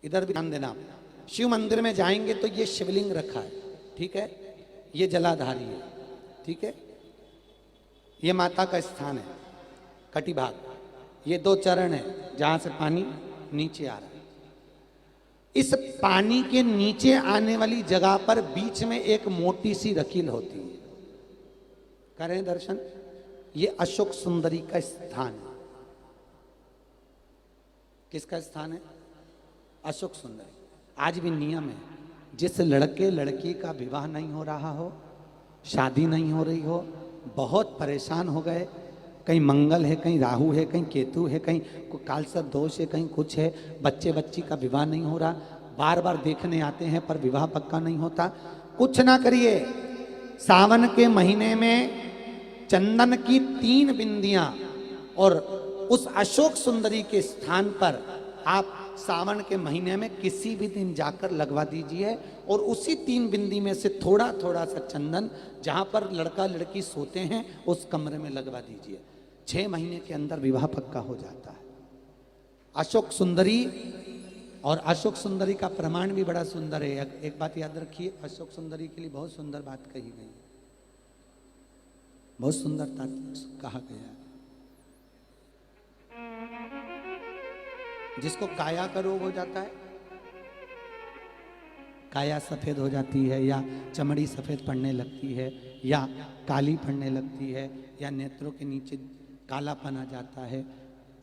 इधर भी ध्यान देना। शिव मंदिर में जाएंगे तो ये शिवलिंग रखा है, ठीक है, ये जलाधारी है, ठीक है, ये माता का स्थान है कटिभाग, ये 2 चरण है जहां से पानी नीचे आ रहा है। इस पानी के नीचे आने वाली जगह पर बीच में एक मोटी सी रकील होती है, करें दर्शन। ये अशोक सुंदरी का स्थान है। किसका स्थान है? अशोक सुंदरी। आज भी नियम है, जिस लड़के लड़की का विवाह नहीं हो रहा हो, शादी नहीं हो रही हो, बहुत परेशान हो गए, कहीं मंगल है, कहीं राहु है, कहीं केतु है, कहीं कालसर्प दोष है, कहीं कुछ है, बच्चे बच्ची का विवाह नहीं हो रहा, बार बार देखने आते हैं पर विवाह पक्का नहीं होता, कुछ ना करिए। सावन के महीने में चंदन की 3 बिंदियां और उस अशोक सुंदरी के स्थान पर आप सावन के महीने में किसी भी दिन जाकर लगवा दीजिए और उसी 3 बिंदी में से थोड़ा थोड़ा सा चंदन जहां पर लड़का लड़की सोते हैं उस कमरे में लगवा दीजिए। 6 महीने के अंदर विवाह पक्का हो जाता है। अशोक सुंदरी, और अशोक सुंदरी का प्रमाण भी बड़ा सुंदर है। एक बात याद रखिए, अशोक सुंदरी के लिए बहुत सुंदर बात कही गई, बहुत सुंदरता कहा गया है। जिसको काया का रोग हो जाता है, काया सफेद हो जाती है, या चमड़ी सफेद पड़ने लगती है, या काली पड़ने लगती है, या नेत्रों के नीचे कालापन आ जाता है,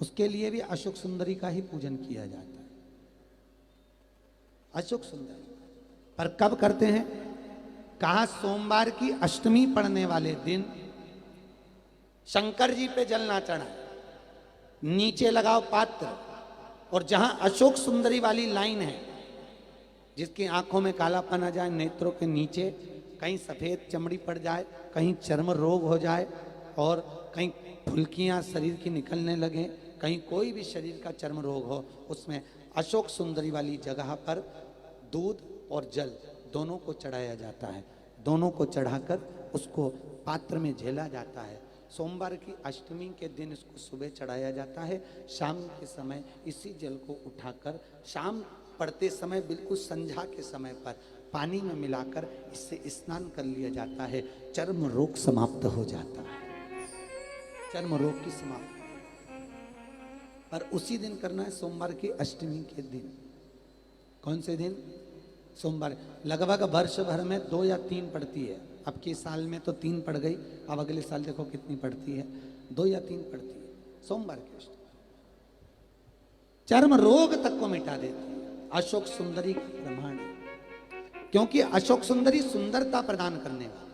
उसके लिए भी अशोक सुंदरी का ही पूजन किया जाता है। अशोक सुंदरी पर कब करते हैं? कहा? सोमवार की अष्टमी पड़ने वाले दिन शंकर जी पे जल ना चढ़ा, नीचे लगाओ पात्र, और जहां अशोक सुंदरी वाली लाइन है, जिसकी आंखों में कालापन आ जाए, नेत्रों के नीचे कहीं सफेद चमड़ी पड़ जाए, कहीं चर्म रोग हो जाए, और कहीं फुल्कियां शरीर की निकलने लगे, कहीं कोई भी शरीर का चर्म रोग हो, उसमें अशोक सुंदरी वाली जगह पर दूध और जल दोनों को चढ़ाया जाता है। दोनों को चढ़ाकर उसको पात्र में झेला जाता है। सोमवार की अष्टमी के दिन इसको सुबह चढ़ाया जाता है। शाम के समय इसी जल को उठाकर शाम पड़ते समय, बिल्कुल संध्या के समय पर पानी में मिलाकर इससे स्नान कर लिया जाता है। चर्म रोग समाप्त हो जाता है, चर्म रोग की समाप्ति। पर उसी दिन करना है, सोमवार की अष्टमी के दिन। कौन से दिन? सोमवार। लगभग वर्ष भर में 2 या 3 पड़ती है। अब के साल में तो 3 पड़ गई, अब अगले साल देखो कितनी पड़ती है, 2 या 3 पड़ती है सोमवार की अष्टमी। चर्म रोग तक को मिटा देती है। अशोक सुंदरी का प्रमाण है, क्योंकि अशोक सुंदरी सुंदरता प्रदान करने वाली,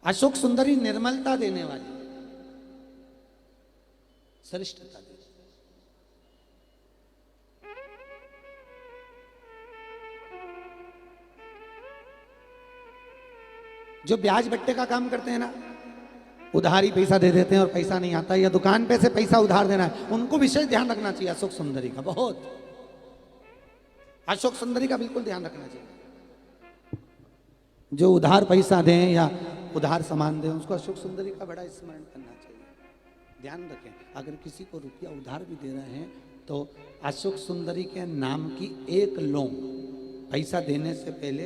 अशोक सुंदरी निर्मलता देने वाली, श्रेष्ठता देती। जो ब्याज बट्टे का काम करते हैं ना, उधारी पैसा दे देते हैं और पैसा नहीं आता, या दुकान पे से पैसा उधार देना है, उनको विशेष ध्यान रखना चाहिए अशोक सुंदरी का। बहुत अशोक सुंदरी का बिल्कुल ध्यान रखना चाहिए। जो उधार पैसा दें या उधार सामान दें, उसको अशोक सुंदरी का बड़ा स्मरण करना चाहिए। ध्यान रखें, अगर किसी को रुपया उधार भी दे रहे हैं तो अशोक सुंदरी के नाम की 1 लौंग, पैसा देने से पहले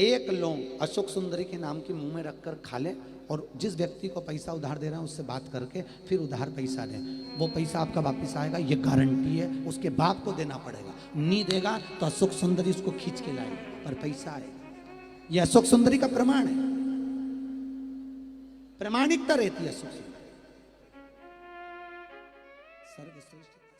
1 लौंग अशोक सुंदरी के नाम की मुंह में रखकर खा लें, और जिस व्यक्ति को पैसा उधार दे रहा है उससे बात करके फिर उधार पैसा दें। वो पैसा आपका वापस आएगा, ये गारंटी है। उसके बाप को देना पड़ेगा, नहीं देगा तो अशोक सुंदरी उसको खींच के लाएगी और पैसा आएगा। ये अशोक सुंदरी का प्रमाण है, प्रामाणिकता रहती है अशोक सुंदरी। सर्वश्रेष्ठ।